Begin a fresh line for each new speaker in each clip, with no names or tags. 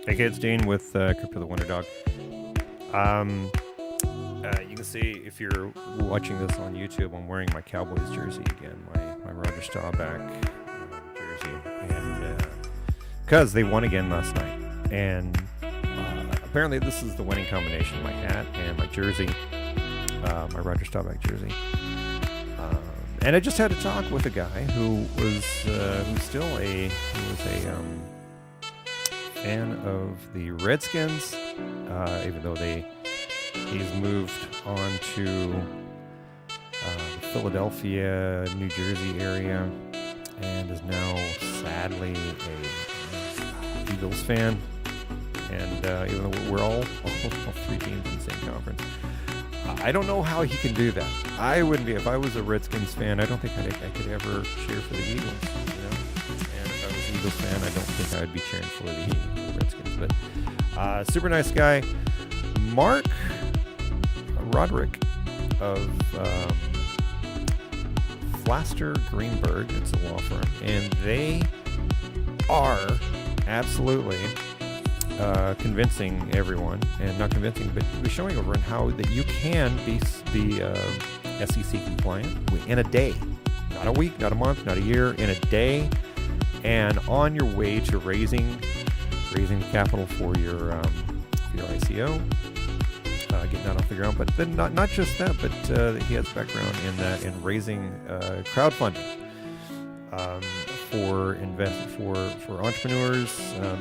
Hey kids, Dean with Crypto the Wonder Dog. You can see if you're watching this on YouTube, I'm wearing my Cowboys jersey again, my Roger Staubach jersey, and because they won again last night, and apparently this is the winning combination: my hat and my jersey, my Roger Staubach jersey. And I just had a talk with a guy who was fan of the Redskins, even though he's moved on to the Philadelphia, New Jersey area, and is now sadly a Eagles fan. And even though we're all three teams in the same conference, I don't know how he can do that. I wouldn't be. If I was a Redskins fan, I don't think I could ever cheer for the Eagles. And if I was an Eagles fan, I don't think I would be cheering for the Redskins. But super nice guy, Mark Roderick of Flaster Greenberg. It's a law firm, and they are absolutely convincing everyone, and not convincing, but showing over and how that you can be SEC compliant in a day, not a week, not a month, not a year, in a day, and on your way to raising capital for your ICO, getting that off the ground. But then not just that, but he has background in that in raising crowdfunding. For entrepreneurs,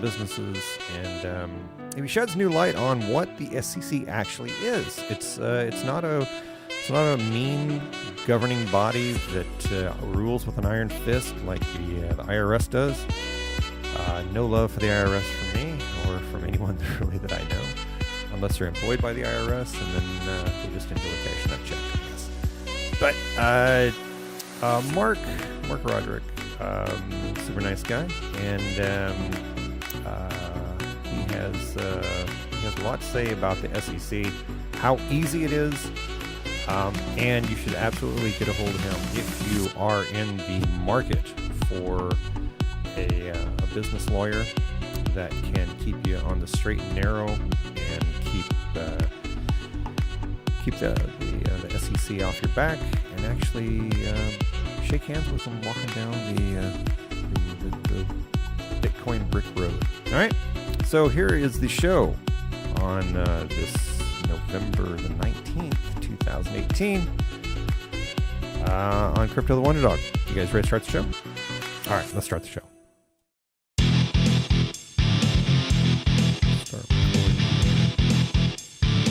businesses, and he sheds new light on what the SEC actually is. It's not a mean governing body that rules with an iron fist like the IRS does. No love for the IRS from me or from anyone really that I know, unless they're employed by the IRS, and then they just enjoy cashing that check, I guess. But Mark Roderick. Super nice guy, and he has a lot to say about the SEC, how easy it is, and you should absolutely get a hold of him if you are in the market for a business lawyer that can keep you on the straight and narrow and keep the SEC off your back, and actually shake hands with them walking down the Bitcoin brick road. All right, so here is the show on this November the 19th, 2018, on Crypto the Wonder Dog. You guys ready to start the show? All right, let's start the show. Start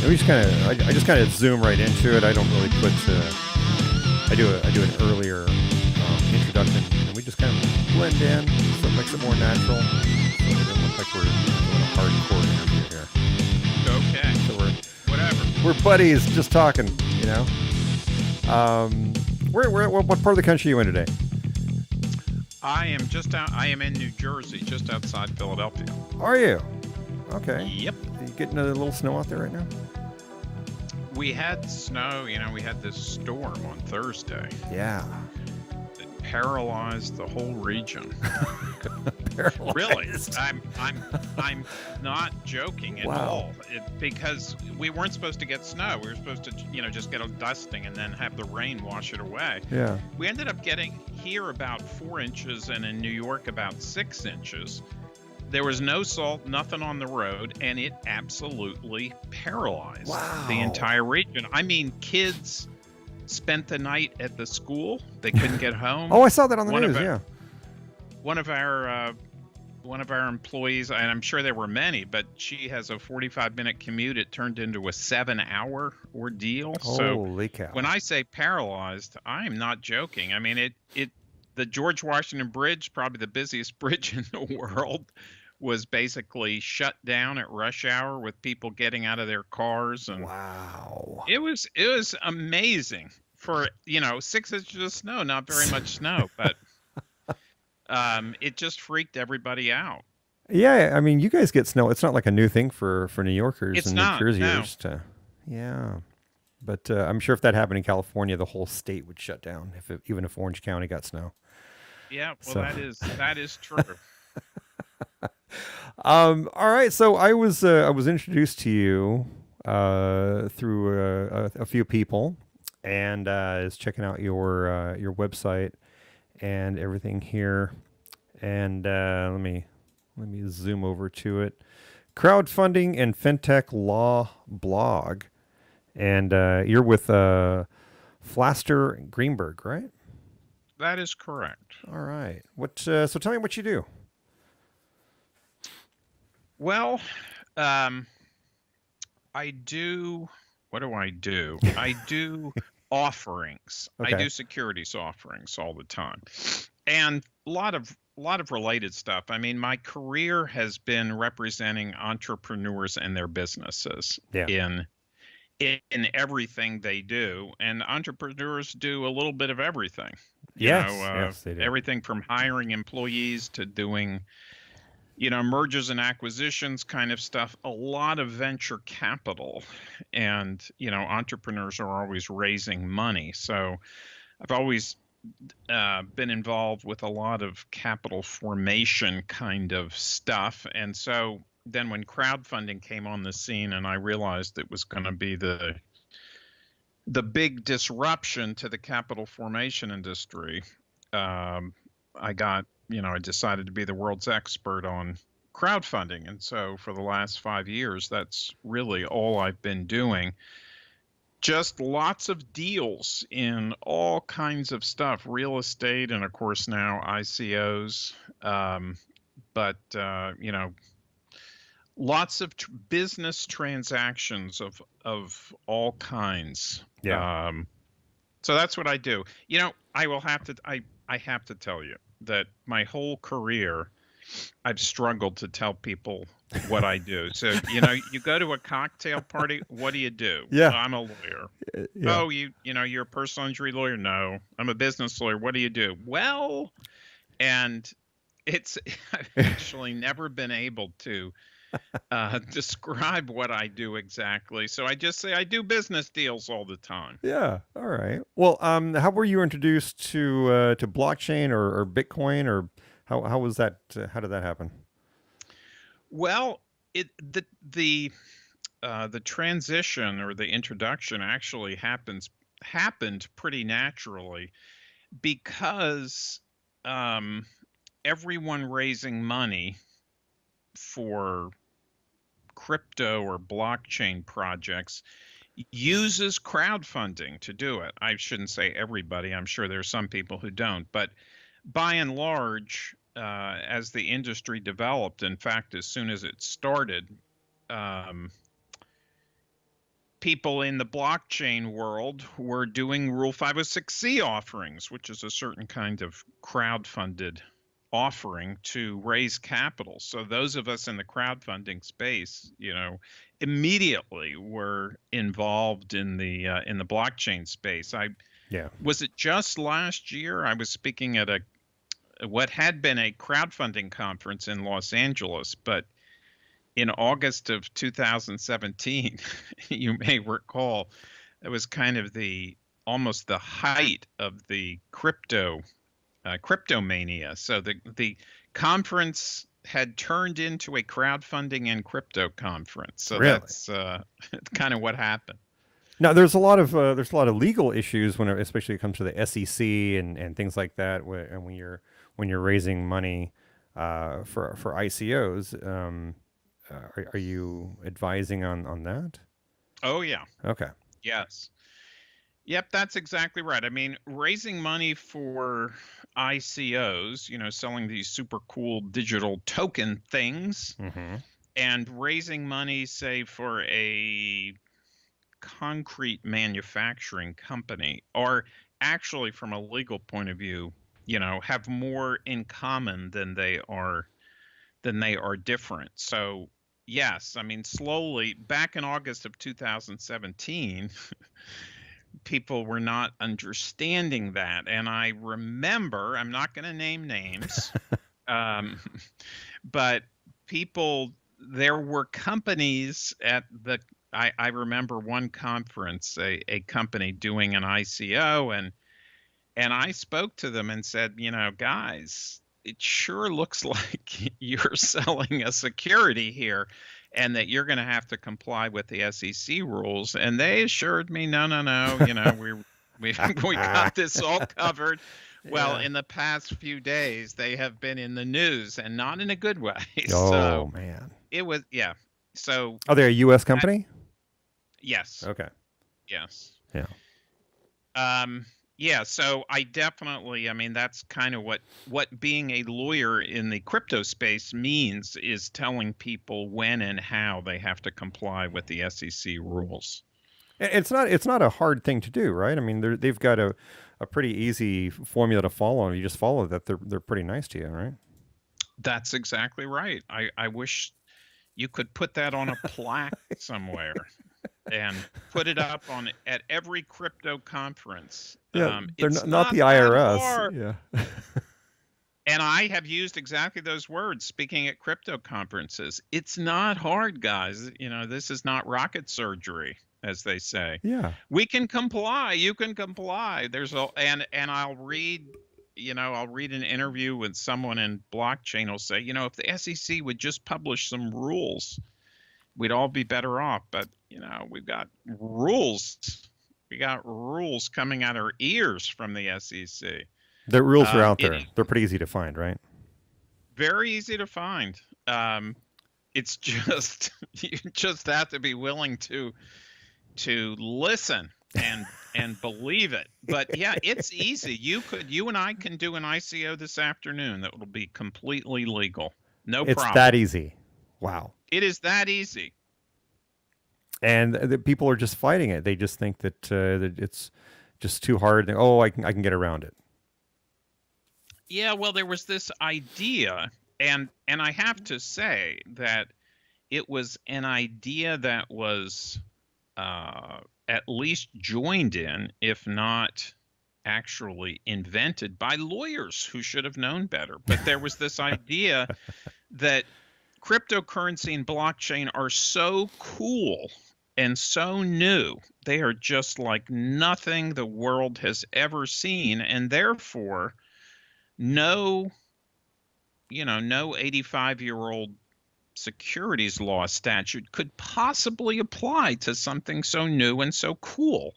recording. I just kind of zoom right into it. I don't really put. I do an earlier introduction, and we just kind of blend in, so it makes it more natural. So it doesn't look like we're doing a hardcore interview here.
Okay.
So
whatever.
We're buddies, just talking. What part of the country are you in today?
I am in New Jersey, just outside Philadelphia.
Are you? Okay.
Yep.
Are you getting a little snow out there right now?
We had snow. We had this storm on Thursday.
Yeah.
That paralyzed the whole region.
Paralyzed.
Really, I'm not joking at all. Because we weren't supposed to get snow. We were supposed to, just get a dusting and then have the rain wash it away.
Yeah.
We ended up getting here about 4 inches, and in New York about 6 inches. There was no salt, nothing on the road, and it absolutely paralyzed the entire region. I mean, kids spent the night at the school. They couldn't get home.
Oh, I saw that on the news, yeah.
One of our employees, and I'm sure there were many, but she has a 45-minute commute. It turned into a 7-hour ordeal.
Holy cow.
When I say paralyzed, I am not joking. I mean, the George Washington Bridge, probably the busiest bridge in the world, was basically shut down at rush hour with people getting out of their cars. And
wow.
It was amazing for, 6 inches of snow, not very much snow, but it just freaked everybody out.
Yeah, I mean, you guys get snow. It's not like a new thing for New Yorkers and New Jerseyers.
No.
Yeah. But I'm sure if that happened in California, the whole state would shut down, even if Orange County got snow.
Yeah, well, that is true.
All right. So I was introduced to you through a few people, and is checking out your website and everything here. And let me zoom over to it. Crowdfunding and FinTech Law blog, and you're with Flaster Greenberg, right?
That is correct.
All right. So tell me what you do.
Well, I do. What do I do? I do offerings. I
Okay.
do securities offerings all the time, and a lot of related stuff. I mean, my career has been representing entrepreneurs and their businesses
Yeah.
in everything they do, and entrepreneurs do a little bit of everything.
Yes. Yes, they do.
Everything from hiring employees to doing mergers and acquisitions kind of stuff, a lot of venture capital. And, entrepreneurs are always raising money. So I've always been involved with a lot of capital formation kind of stuff. And so then when crowdfunding came on the scene and I realized it was going to be the big disruption to the capital formation industry, I decided to be the world's expert on crowdfunding. And so for the last 5 years, that's really all I've been doing. Just lots of deals in all kinds of stuff, real estate, and of course now ICOs. But, lots of business transactions of all kinds.
Yeah.
So that's what I do. I have to tell you that my whole career, I've struggled to tell people what I do. So, you go to a cocktail party, what do you do?
Yeah.
I'm a lawyer.
Yeah.
Oh, you're a personal injury lawyer? No, I'm a business lawyer. What do you do? Well, and I've actually never been able to describe what I do exactly. So I just say I do business deals all the time.
Yeah. All right. Well, how were you introduced to blockchain or Bitcoin, or how was that? How did that happen?
Well, it the transition or the introduction actually happened pretty naturally because everyone raising money for crypto or blockchain projects uses crowdfunding to do it. I shouldn't say everybody. I'm sure there's some people who don't, but by and large, as the industry developed, in fact, as soon as it started, people in the blockchain world were doing Rule 506C offerings, which is a certain kind of crowdfunded offering to raise capital. So those of us in the crowdfunding space, immediately were involved in the blockchain space.
Yeah.
Was it just last year? I was speaking at what had been a crowdfunding conference in Los Angeles, but in August of 2017, you may recall, it was kind of almost the height of the crypto mania. So the conference had turned into a crowdfunding and crypto conference. So
Really?
that's kind of what happened.
Now, there's a lot of legal issues especially when it comes to the SEC and things like that. And when you're raising money for ICOs, are you advising on that?
Oh yeah.
Okay.
Yes. Yep, that's exactly right. I mean, raising money for ICOs, selling these super cool digital token things,
Mm-hmm.
and raising money, say, for a concrete manufacturing company, are actually, from a legal point of view, have more in common than they are different. So yes, I mean, slowly, back in August of 2017, people were not understanding that. And I remember, I'm not going to name names, but there were companies I remember one conference, a company doing an ICO, and I spoke to them and said, guys, it sure looks like you're selling a security here, and that you're going to have to comply with the SEC rules." And they assured me, "No, no, no. We got this all covered." Well,
Yeah.
in the past few days, they have been in the news, and not in a good way. So
Oh man.
it was, yeah. So
Are they a U.S. company?
yes,
Okay.
yes.
Yeah.
Yeah, so I definitely, I mean, that's kind of what being a lawyer in the crypto space means, is telling people when and how they have to comply with the SEC rules.
It's not a hard thing to do, right? I mean, they've got a pretty easy formula to follow. You just follow that. They're pretty nice to you, right?
That's exactly right. I wish you could put that on a plaque somewhere and put it up at every crypto conference.
Yeah, they're
It's
not the
not that
IRS.
hard.
Yeah.
And I have used exactly those words speaking at crypto conferences. It's not hard, guys. This is not rocket surgery, as they say.
Yeah.
We can comply. You can comply. And I'll read, I'll read an interview with someone in blockchain will say, if the SEC would just publish some rules, we'd all be better off. But, we've got rules. We got rules coming out our ears from the SEC.
The rules are out there. They're pretty easy to find, right?
Very easy to find. It's just you just have to be willing to listen and believe it. But yeah, it's easy. You and I can do an ICO this afternoon that will be completely legal. No problem.
It's that easy. Wow.
It is that easy.
And the people are just fighting it. They just think that it's just too hard. Oh, I can get around it.
Yeah, well, there was this idea, and I have to say that it was an idea that was at least joined in, if not actually invented, by lawyers who should have known better. But there was this idea that cryptocurrency and blockchain are so cool and so new. They are just like nothing the world has ever seen, and therefore no 85-year-old securities law statute could possibly apply to something so new and so cool.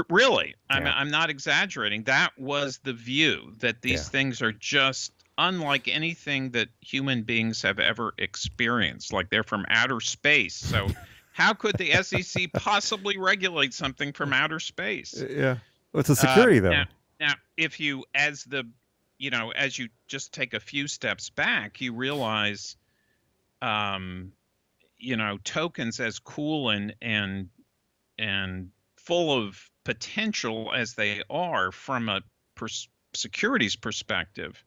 Really,
Yeah.
I'm not exaggerating. That was the view, that these things are just unlike anything that human beings have ever experienced. Like they're from outer space. So how could the SEC possibly regulate something from outer space?
Yeah. Well, it's a security, though.
Now, if you, as you just take a few steps back, you realize, tokens, as cool and full of potential as they are from a securities perspective,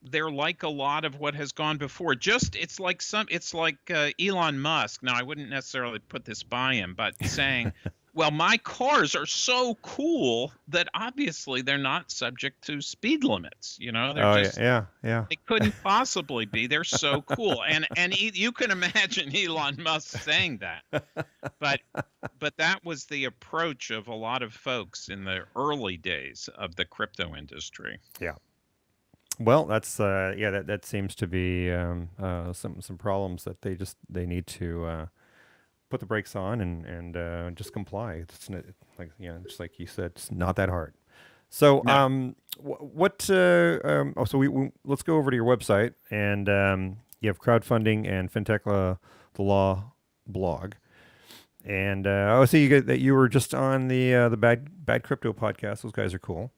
they're like a lot of what has gone before. It's like Elon Musk. Now, I wouldn't necessarily put this by him, but saying, well, my cars are so cool that obviously they're not subject to speed limits. They're they couldn't possibly be. They're so cool. And you can imagine Elon Musk saying that. But that was the approach of a lot of folks in the early days of the crypto industry.
Yeah. Well, that's that seems to be some problems that they need to put the brakes on and just comply. It's just like you said, it's not that hard. So
No.
let's go over to your website, and you have Crowdfunding and FinTech the Law blog, and I see that you were just on the Bad Crypto podcast. Those guys are cool.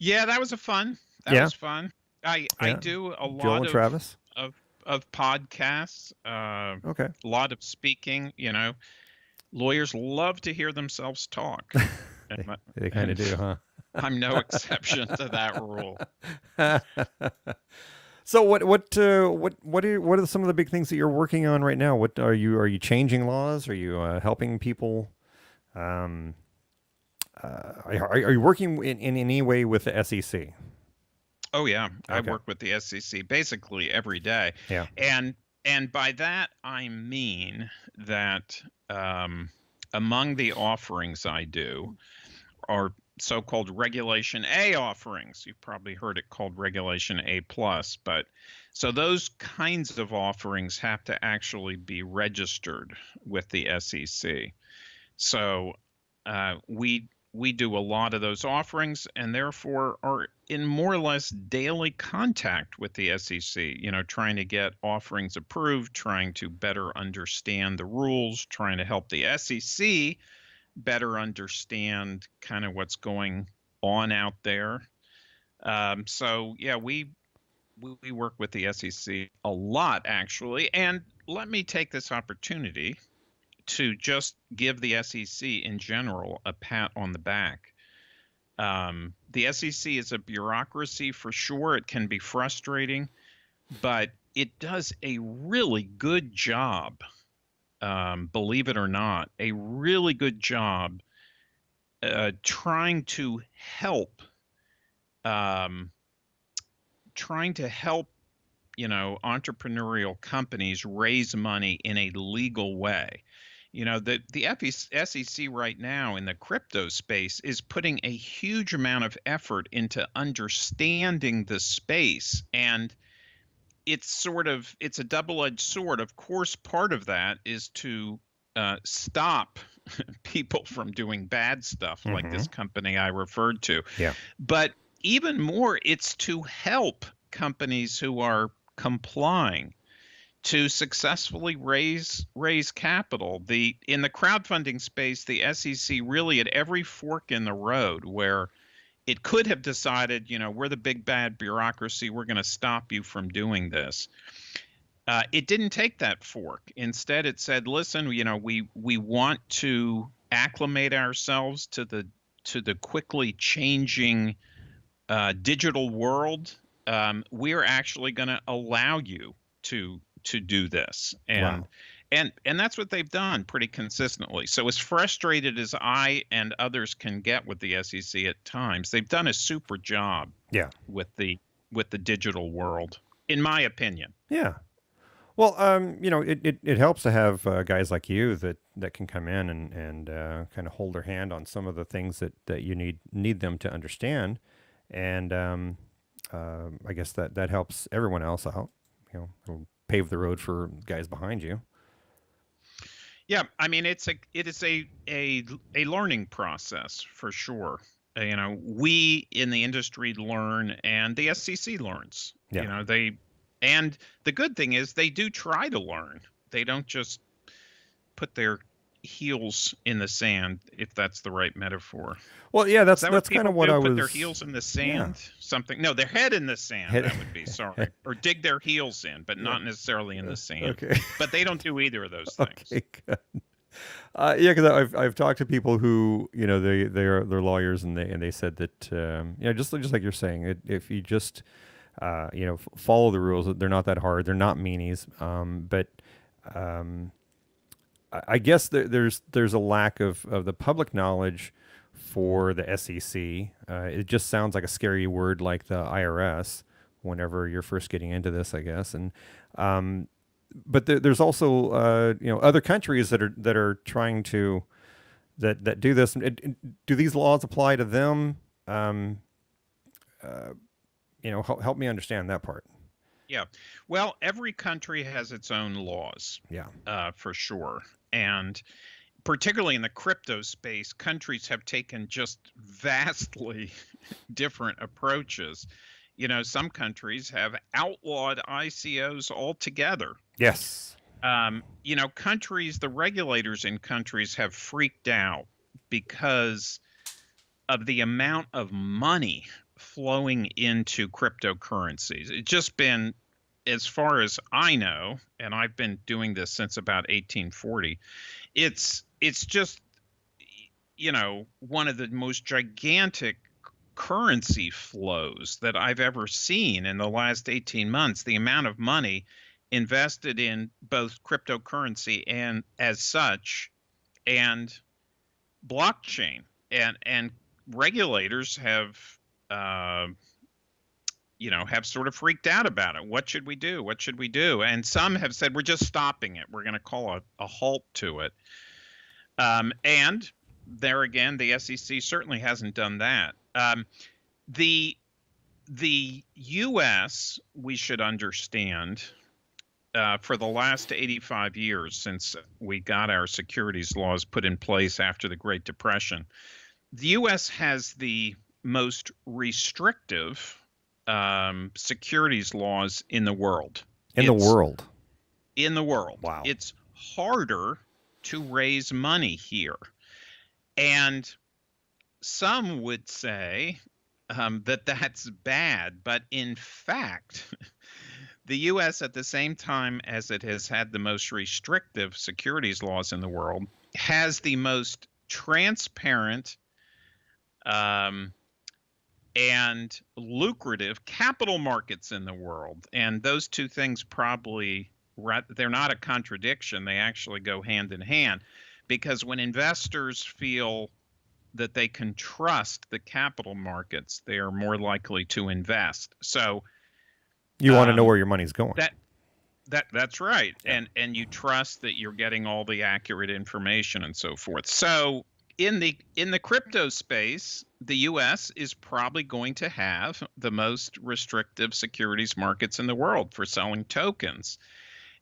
Yeah, that was fun. That was fun. I do a lot
Joel and Travis
of podcasts.
Okay.
A lot of speaking. Lawyers love to hear themselves talk.
They kind of do, huh?
I'm no exception to that rule.
So what are some of the big things that you're working on right now? What are you changing laws? Are you helping people? Are you working in any way with the SEC?
Oh yeah,
Okay.
I work with the SEC basically every day.
Yeah.
And by that I mean that among the offerings I do are so-called Regulation A offerings. You've probably heard it called Regulation A+, but so those kinds of offerings have to actually be registered with the SEC. So we do a lot of those offerings, and therefore are in more or less daily contact with the SEC, trying to get offerings approved, trying to better understand the rules, trying to help the SEC better understand kind of what's going on out there. So yeah, we work with the SEC a lot, actually. And let me take this opportunity to just give the SEC in general a pat on the back. The SEC is a bureaucracy for sure. It can be frustrating, but it does a really good job, believe it or not, a really good job trying to help entrepreneurial companies raise money in a legal way. The SEC right now in the crypto space is putting a huge amount of effort into understanding the space, and it's a double-edged sword. Of course, part of that is to stop people from doing bad stuff like this company I referred to.
Yeah.
But even more, it's to help companies who are complying to successfully raise capital. In the crowdfunding space, the SEC really at every fork in the road where it could have decided, we're the big bad bureaucracy, we're going to stop you from doing this. It didn't take that fork. Instead, it said, listen, we want to acclimate ourselves to the quickly changing digital world. We're actually going to allow you to do this. And that's what they've done pretty consistently. So as frustrated as I and others can get with the SEC at times, they've done a super job with the digital world, in my opinion.
Yeah. Well, it helps to have guys like you that can come in and kind of hold their hand on some of the things that you need them to understand. And I guess that helps everyone else out, it'll pave the road for guys behind you.
Yeah, I mean it is a learning process for sure. We in the industry learn, and the SEC learns.
Yeah.
And the good thing is they do try to learn. They don't just put their heels in the sand, if that's the right metaphor.
Well, yeah, that's kind of what I was.
Put their heels in the sand, something. No, their head in the sand. That would be sorry, or dig their heels in, but not necessarily in the sand.
Okay.
But they don't do either of those things.
Okay, good. Yeah, because I've talked to people who they're lawyers, and they said that just like you're saying, if you just follow the rules, they're not that hard. They're not meanies, but. I guess there's a lack of the public knowledge for the SEC. It just sounds like a scary word, like the IRS, whenever you're first getting into this, I guess. And but there's also other countries that are trying to that do this. Do these laws apply to them? Help me understand that part.
Yeah. Well, every country has its own laws.
Yeah.
For sure. And particularly in the crypto space, countries have taken just vastly different approaches. Some countries have outlawed ICOs altogether.
Yes.
The regulators in countries have freaked out because of the amount of money flowing into cryptocurrencies. It's just been, as far as I know, and I've been doing this since about 1840, it's just, one of the most gigantic currency flows that I've ever seen in the last 18 months. The amount of money invested in both cryptocurrency and as such, and blockchain, and regulators have sort of freaked out about it. What should we do? What should we do? And some have said, we're just stopping it. We're going to call a halt to it. And there again, the SEC certainly hasn't done that. The U.S., we should understand, for the last 85 years since we got our securities laws put in place after the Great Depression, the U.S. has the most restrictive securities laws in the world.
In the world?
In the world.
Wow.
It's harder to raise money here. And some would say that that's bad, but in fact, the U.S. at the same time as it has had the most restrictive securities laws in the world, has the most transparent and lucrative capital markets in the world. And those two things probably, they're not a contradiction. They actually go hand in hand, because when investors feel that they can trust the capital markets, they are more likely to invest. So
you want to know where your money's going.
That's right. Yeah. And you trust that you're getting all the accurate information and so forth. So in the crypto space, the US is probably going to have the most restrictive securities markets in the world for selling tokens.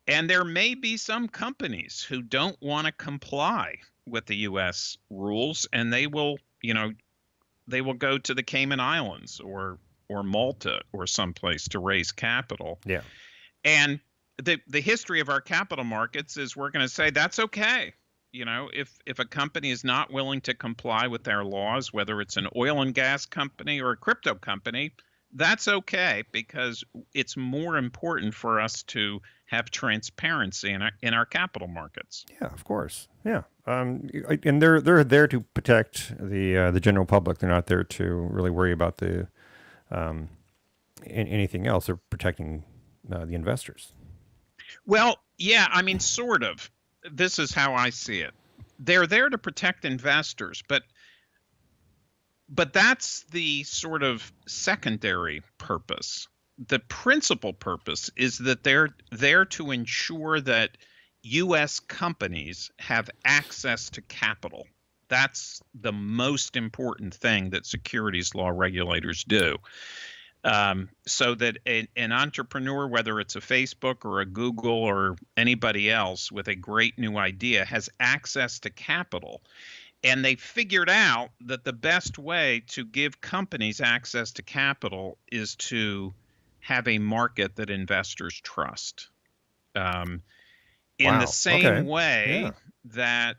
And there may be some companies who don't want to comply with the US rules, and they will go to the Cayman Islands or Malta or someplace to raise capital.
Yeah.
And the history of our capital markets is we're going to say that's okay. If a company is not willing to comply with our laws, whether it's an oil and gas company or a crypto company, that's okay, because it's more important for us to have transparency in our capital markets.
Yeah, of course. Yeah. And they're there to protect the general public. They're not there to really worry about the anything else. They're protecting the investors.
Well, yeah, I mean, sort of. This is how I see it. They're there to protect investors, but that's the sort of secondary purpose. The principal purpose is that they're there to ensure that U.S. companies have access to capital. That's the most important thing that securities law regulators do. So that an entrepreneur, whether it's a Facebook or a Google or anybody else with a great new idea, has access to capital. And they figured out that the best way to give companies access to capital is to have a market that investors trust. In the same way that,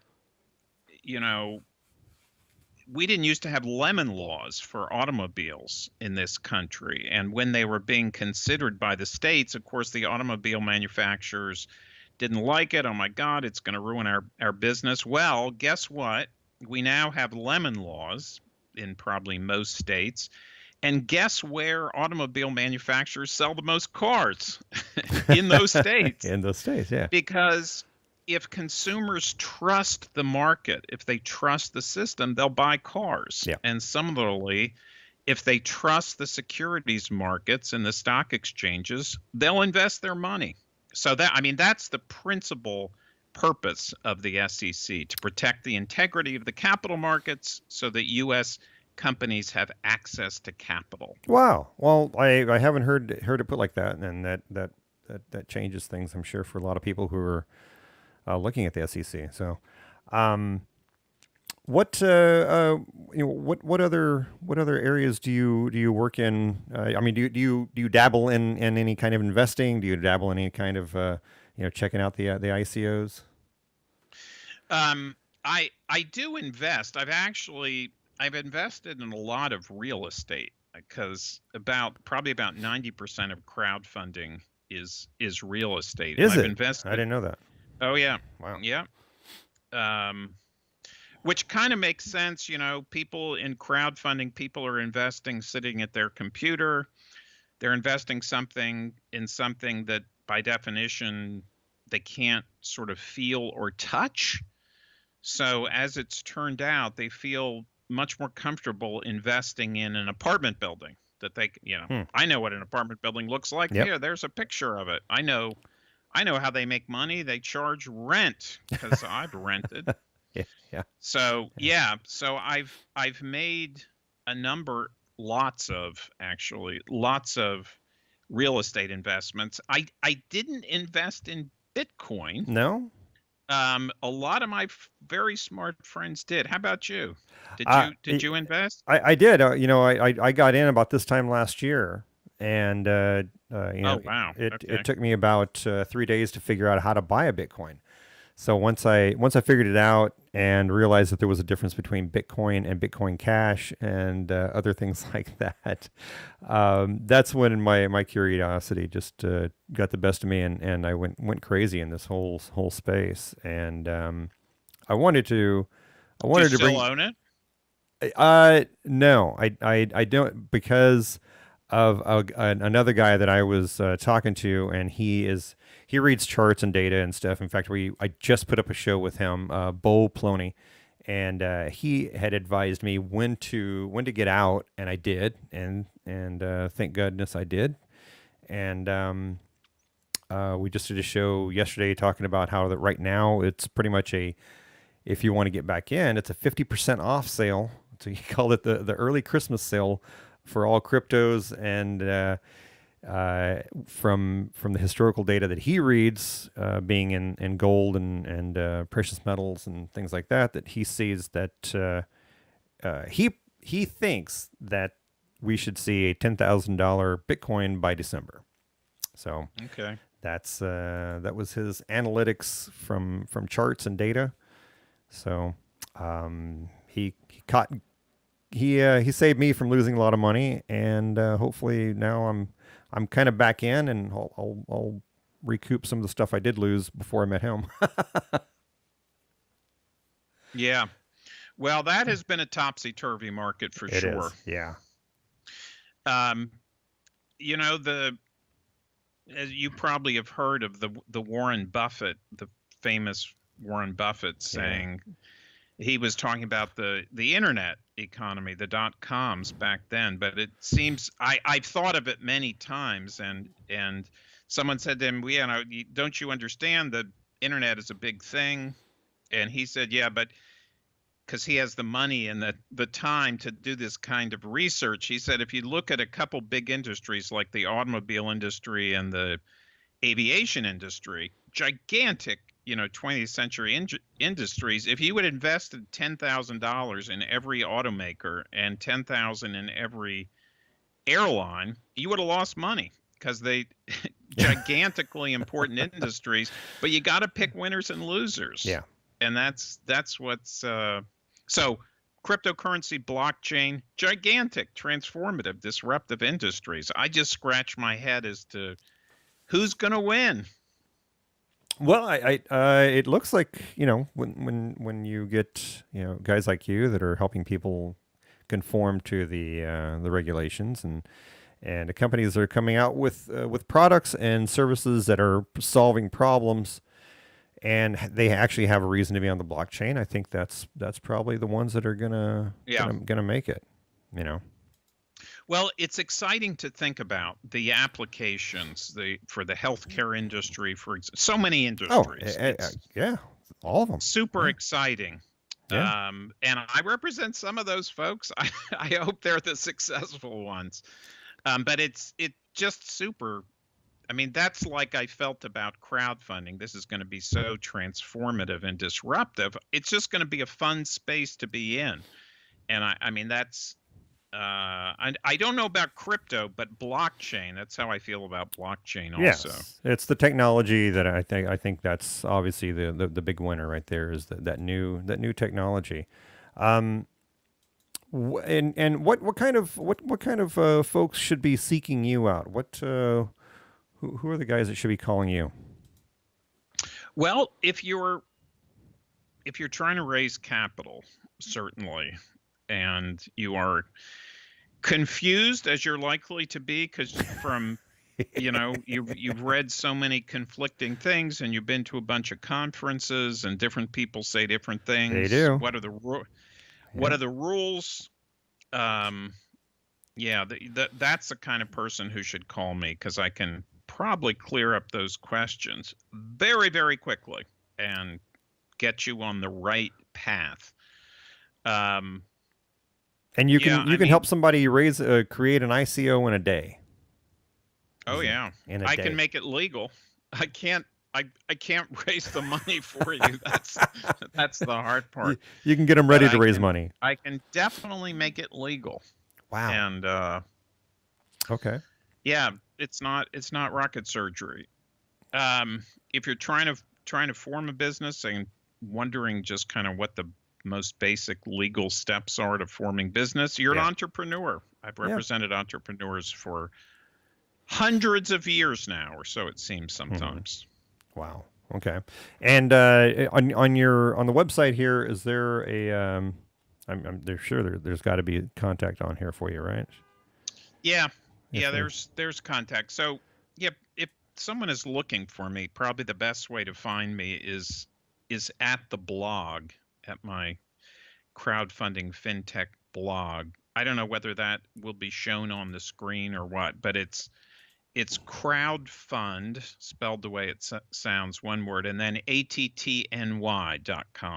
we didn't used to have lemon laws for automobiles in this country. And when they were being considered by the states, of course, the automobile manufacturers didn't like it. Oh, my God, it's going to ruin our business. Well, guess what? We now have lemon laws in probably most states. And guess where automobile manufacturers sell the most cars? In those states.
In those states, yeah.
Because if consumers trust the market, if they trust the system, they'll buy cars.
Yeah.
And similarly, if they trust the securities markets and the stock exchanges, they'll invest their money. So that's the principal purpose of the SEC, to protect the integrity of the capital markets so that U.S. companies have access to capital.
Wow. Well, I haven't heard it put like that, and that changes things, I'm sure, for a lot of people who are looking at the SEC. So, what other areas do you work in? I mean, do you dabble in any kind of investing? Do you dabble in any kind of checking out the ICOs?
I do invest. I've invested in a lot of real estate, because probably about 90% of crowdfunding is real estate.
Is
I've
it?
Invested,
I didn't know that.
Oh yeah.
Wow.
Yeah. Which kind of makes sense. People in crowdfunding, people are investing sitting at their computer. They're investing in something that by definition they can't sort of feel or touch. So as it's turned out, they feel much more comfortable investing in an apartment building that they, I know what an apartment building looks like.
Yep.
Here, there's a picture of it. I know how they make money. They charge rent, because I've rented.
Yeah.
So so I've made a number, lots of real estate investments. I didn't invest in Bitcoin.
No?
A lot of my very smart friends did. How about you?
I
Did you invest?
I did. I got in about this time last year, and
Oh wow.
it
Okay.
took me about 3 days to figure out how to buy a Bitcoin. So once I figured it out and realized that there was a difference between Bitcoin and Bitcoin Cash and other things like that, that's when my curiosity just got the best of me, and I went crazy in this whole space. And I wanted to I
Do you
wanted to
still
bring.
own it?
No, I don't, because of another guy that I was talking to, and he reads charts and data and stuff. In fact, I just put up a show with him, Bo Ploney, and he had advised me when to get out, and I did, and thank goodness I did. And we just did a show yesterday talking about how that right now it's pretty much if you want to get back in, it's a 50% off sale. So he called it the early Christmas sale for all cryptos. And from the historical data that he reads, being in gold and precious metals and things like that, that he sees that he thinks that we should see a $10,000 Bitcoin by December. So
Okay.
that was his analytics from charts and data. So he saved me from losing a lot of money, and hopefully now I'm kind of back in, and I'll recoup some of the stuff I did lose before I met him.
Yeah. Well, that has been a topsy-turvy market for
It
sure.
is, yeah.
You know, as you probably have heard of the Warren Buffett, the famous Warren Buffett saying, he was talking about the internet economy, the .coms back then. But it seems I've thought of it many times, and someone said to him, "Well, don't you understand the internet is a big thing?" And he said, "Yeah, but." Because he has the money and the time to do this kind of research. He said, if you look at a couple big industries like the automobile industry and the aviation industry, gigantic, 20th century industries, if you would invested $10,000 in every automaker and $10,000 in every airline, you would have lost money, because they gigantically important industries. But you got to pick winners and losers.
Yeah.
And that's what's so cryptocurrency, blockchain, gigantic, transformative, disruptive industries. I just scratch my head as to who's going to win.
Well, it looks like, when you get, guys like you that are helping people conform to the regulations, and the companies that are coming out with products and services that are solving problems, and they actually have a reason to be on the blockchain. I think that's probably the ones that are gonna make it.
Well, it's exciting to think about the applications for the healthcare industry, so many industries.
Yeah, all of them.
Super exciting.
Yeah.
And I represent some of those folks. I hope they're the successful ones. But it's just super. I mean, that's like I felt about crowdfunding. This is going to be so transformative and disruptive. It's just going to be a fun space to be in. And I mean, that's, I don't know about crypto, but blockchain, that's how I feel about blockchain also.
Yes. It's the technology that I think that's obviously the big winner right there, is that new technology. And what kind of folks should be seeking you out? Who are the guys that should be calling you?
Well, if you're trying to raise capital, certainly, and you are confused, as you're likely to be, because from you've read so many conflicting things, and you've been to a bunch of conferences, and different people say different things.
They do.
What are the rules? That's the kind of person who should call me, because I can probably clear up those questions very, very quickly and get you on the right path. Um,
And you can help somebody create an ICO in a day.
Oh yeah,
in a
I
day.
can make it legal. I can't raise the money for you. That's the hard part.
You can get them ready to raise money.
I can definitely make it legal.
Wow.
And
okay.
Yeah, it's not rocket surgery. If you're trying to form a business and wondering just kind of what the most basic legal steps are to forming business, you're an entrepreneur. I've represented entrepreneurs for hundreds of years now, or so it seems sometimes.
Wow. Okay. And on the website here, is there a I'm sure there's got to be a contact on here for you, right?
Yeah. There's contact. So if someone is looking for me, probably the best way to find me is at the blog, at my Crowdfunding FinTech blog. I don't know whether that will be shown on the screen or what, but it's crowdfund, spelled the way it sounds, one word, and then attny.com.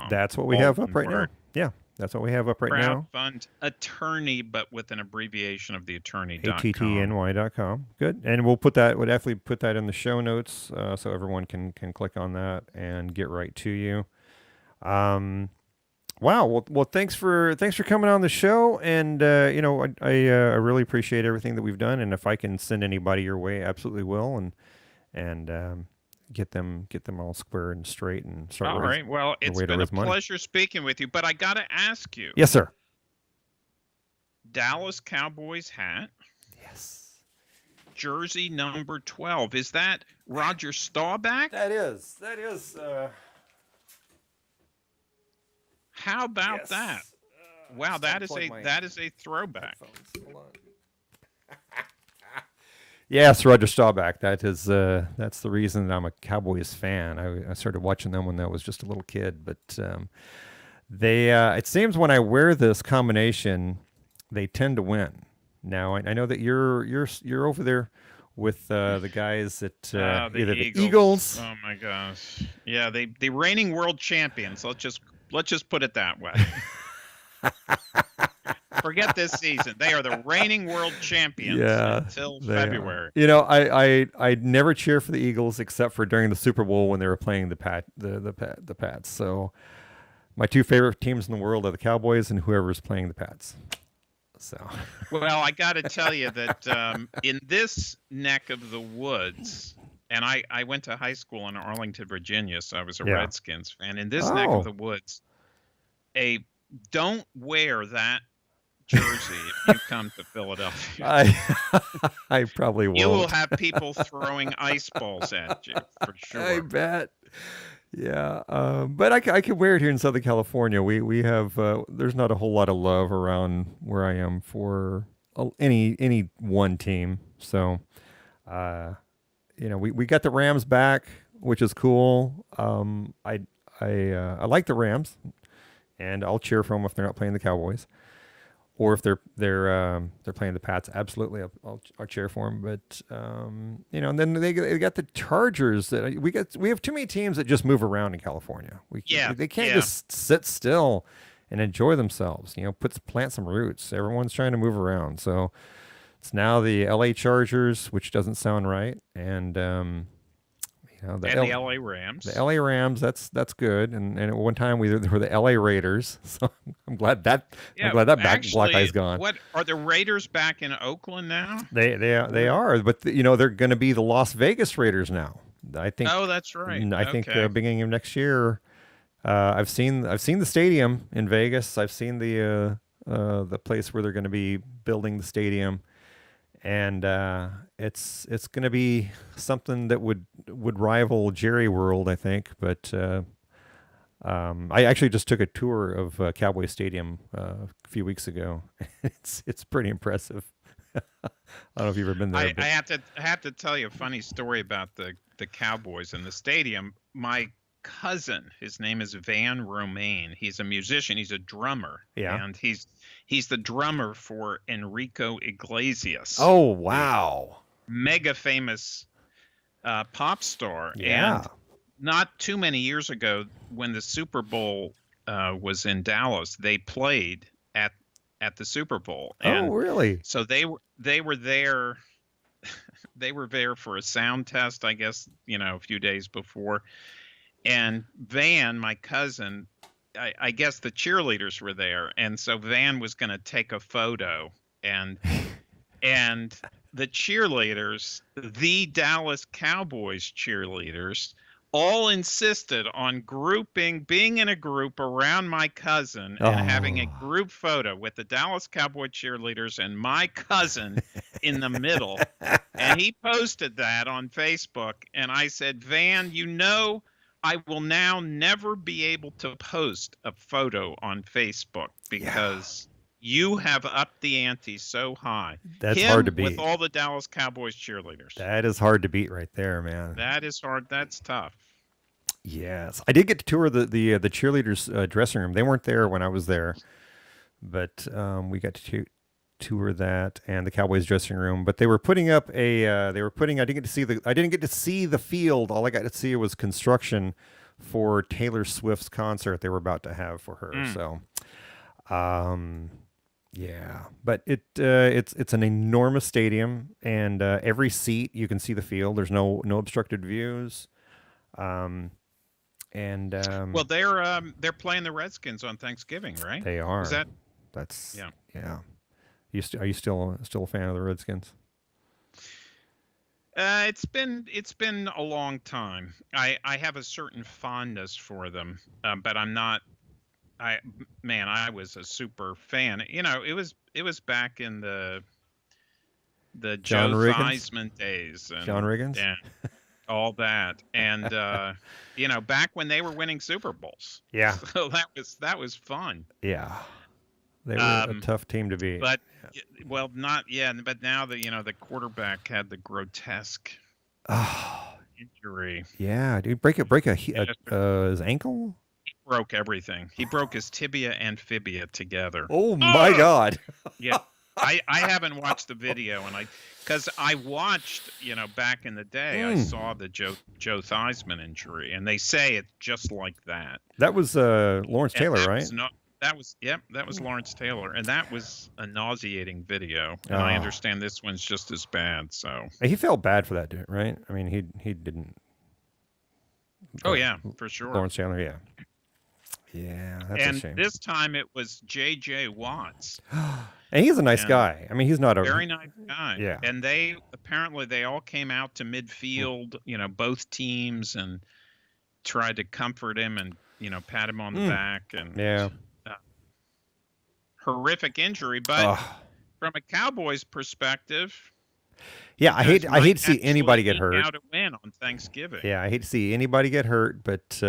That's what we have up right now. Yeah, that's what we have up right now.
Crowdfund attorney, but with an abbreviation of the attorney.com.
attny.com. Good. And we'll definitely put that in the show notes so everyone can click on that and get right to you. Wow. Well, thanks for coming on the show, and I really appreciate everything that we've done. And if I can send anybody your way, absolutely will, and get them all square and straight and start.
All right. Well, it's been a pleasure speaking with you, but I got to ask you.
Yes, sir.
Dallas Cowboys hat.
Yes.
Jersey number 12. Is that Roger Staubach?
That is.
How about that? Wow, that is a throwback.
Hold on. Yes, Roger Staubach. That's the reason that I'm a Cowboys fan. I started watching them when I was just a little kid. But they it seems when I wear this combination, they tend to win. Now I know that you're over there with the guys at either the Eagles.
Oh my gosh! Yeah, the reigning world champions. Let's just put it that way. Forget this season. They are the reigning world champions until February.
I never cheer for the Eagles except for during the Super Bowl when they were playing the Pats. So my two favorite teams in the world are the Cowboys and whoever's playing the Pats. So
well, I got to tell you that in this neck of the woods, and I went to high school in Arlington, Virginia, so I was a Redskins fan. In this neck of the woods, don't wear that jersey if you come to Philadelphia.
I probably won't.
You will have people throwing ice balls at you, for sure.
I bet. Yeah, but I can wear it here in Southern California. We have there's not a whole lot of love around where I am for any one team. So, we got the Rams back, which is cool. I like the Rams, and I'll cheer for them if they're not playing the Cowboys, or if they're playing the Pats. Absolutely, I'll cheer for them. But and then they got the Chargers. We have too many teams that just move around in California. They can't just sit still and enjoy themselves. Plant some roots. Everyone's trying to move around. So it's now the LA Chargers, which doesn't sound right, and the
LA Rams.
The LA Rams, that's good. And at one time they were the LA Raiders. So I'm glad that black eye's gone.
What are the Raiders back in Oakland now?
They are, but they're going to be the Las Vegas Raiders now. I think.
Oh, that's right.
I think beginning of next year. I've seen the stadium in Vegas. I've seen the place where they're going to be building the stadium. And it's going to be something that would rival Jerry World, I think. But I actually just took a tour of Cowboy Stadium a few weeks ago. It's pretty impressive. I don't know if you've ever been there.
I have to tell you a funny story about the Cowboys and the stadium. My cousin, his name is Van Romaine. He's a musician. He's a drummer.
Yeah.
And he's the drummer for Enrico Iglesias.
Oh, wow.
Mega famous pop star.
Yeah.
And not too many years ago, when the Super Bowl was in Dallas, they played at the Super Bowl.
Oh,
And
really?
so they were there. They were there for a sound test, I guess, a few days before. And Van, my cousin, I guess the cheerleaders were there, and so Van was going to take a photo, and the cheerleaders, the Dallas Cowboys cheerleaders, all insisted on being in a group around my cousin and having a group photo with the Dallas Cowboy cheerleaders and my cousin in the middle. And he posted that on Facebook, and I said, Van, I will now never be able to post a photo on Facebook because you have upped the ante so high.
That's hard to beat.
With all the Dallas Cowboys cheerleaders.
That is hard to beat right there, man.
That is hard. That's tough.
Yes. I did get to tour the cheerleaders' dressing room. They weren't there when I was there, but we got to tour that and the Cowboys dressing room. But they were putting up I didn't get to see the field. All I got to see was construction for Taylor Swift's concert they were about to have for her. So, yeah, but it's an enormous stadium, and every seat you can see the field. There's no obstructed views. Well,
they're playing the Redskins on Thanksgiving, right?
They are.
That's
yeah. Are you still a fan of the Redskins?
It's been a long time. I have a certain fondness for them, but I'm not. I was a super fan. It was back in the Joe Theismann days. And,
John Riggins?
Yeah. All that. And, back when they were winning Super Bowls.
Yeah.
So that was fun.
Yeah. They were a tough team to beat.
But, but now the quarterback had the grotesque injury.
Yeah, dude, break his ankle?
He broke everything. He broke his tibia and fibia together.
Oh my God.
Yeah. I haven't watched the video, because I watched, back in the day, I saw the Joe Theismann injury, and they say it's just like that.
That was Lawrence Taylor, right?
That was Lawrence Taylor, and that was a nauseating video. And I understand this one's just as bad. So
he felt bad for that dude, right? I mean, he didn't.
Oh yeah, for sure.
Lawrence Taylor, yeah. Yeah, that's a shame.
And this time it was J.J. Watts.
And he's a nice guy. I mean, he's not a
very nice guy.
Yeah.
And they all came out to midfield, both teams, and tried to comfort him and pat him on the back. And horrific injury, but from a Cowboys perspective.
Yeah, I hate to see anybody get hurt.
Out to win on Thanksgiving.
Yeah, I hate to see anybody get hurt, but.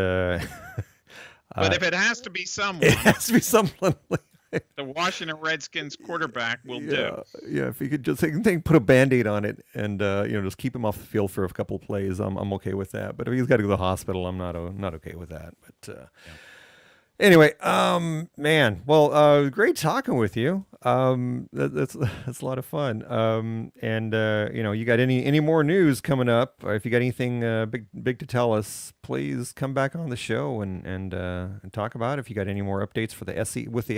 But if it has to be someone,
it has to be someone.
The Washington Redskins quarterback will do.
Yeah, if you could just put a Band-Aid on it and just keep him off the field for a couple of plays, I'm okay with that. But if he's got to go to the hospital, I'm not okay with that. But anyway, man, well, great talking with you. That's a lot of fun. And you got any more news coming up? If you got anything big to tell us, please come back on the show and talk about it. If you got any more updates for the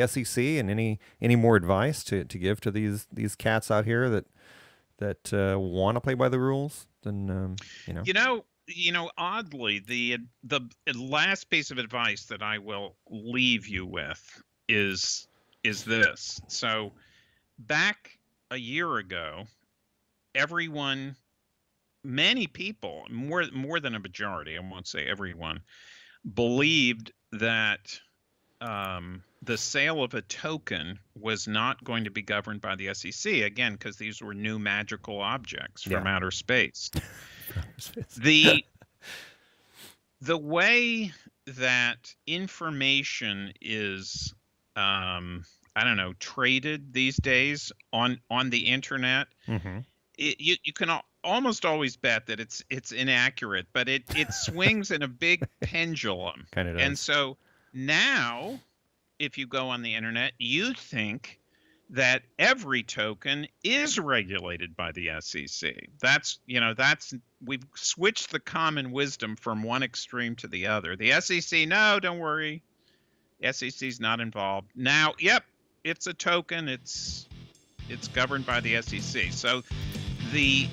SEC and any more advice to give to these cats out here that want to play by the rules, then
oddly, the last piece of advice that I will leave you with is this. So back a year ago, many people, more than a majority, I won't say everyone, believed that the sale of a token was not going to be governed by the SEC, again, because these were new magical objects from outer space. The way that information is, traded these days on the internet, you can almost always bet that it's inaccurate, but it swings in a big pendulum.
Kind of does.
And so now, if you go on the internet, you think that every token is regulated by the SEC. We've switched the common wisdom from one extreme to the other. The SEC, no, don't worry. SEC's not involved. Now, yep, it's a token. It's governed by the SEC. So the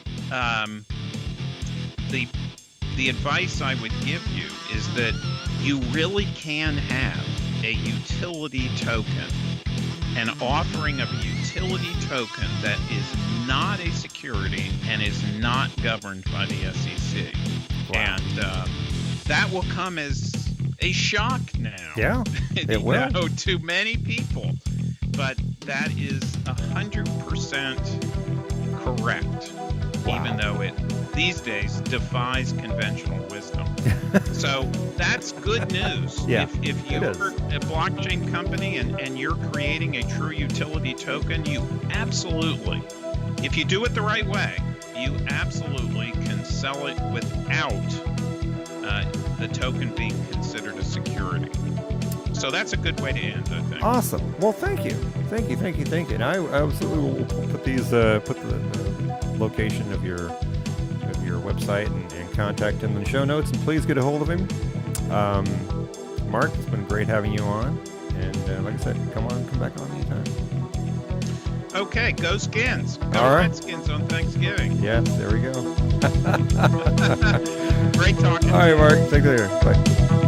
advice I would give you is that you really can have a utility token, an offering of a utility token that is not a security and is not governed by the SEC.
Wow.
And that will come as a shock now.
Yeah, it will.
To many people. But that is 100% correct,
Wow.
even though it these days defies conventional wisdom. So that's good news.
Yeah,
if
it
you're
is.
a blockchain company and you're creating a true utility token, you absolutely, if you do it the right way, you absolutely can sell it without the token being considered a security. So that's a good way to end, I think.
Awesome. Well, thank you. And I absolutely will put these put the location of your website and contact him in the show notes, and please get a hold of him. Mark, it's been great having you on, and like I said, come back on anytime.
Okay, go Skins. Go
All right.
Redskins on Thanksgiving.
Yes, there we go.
Great talking.
All right, Mark. Take care. Bye.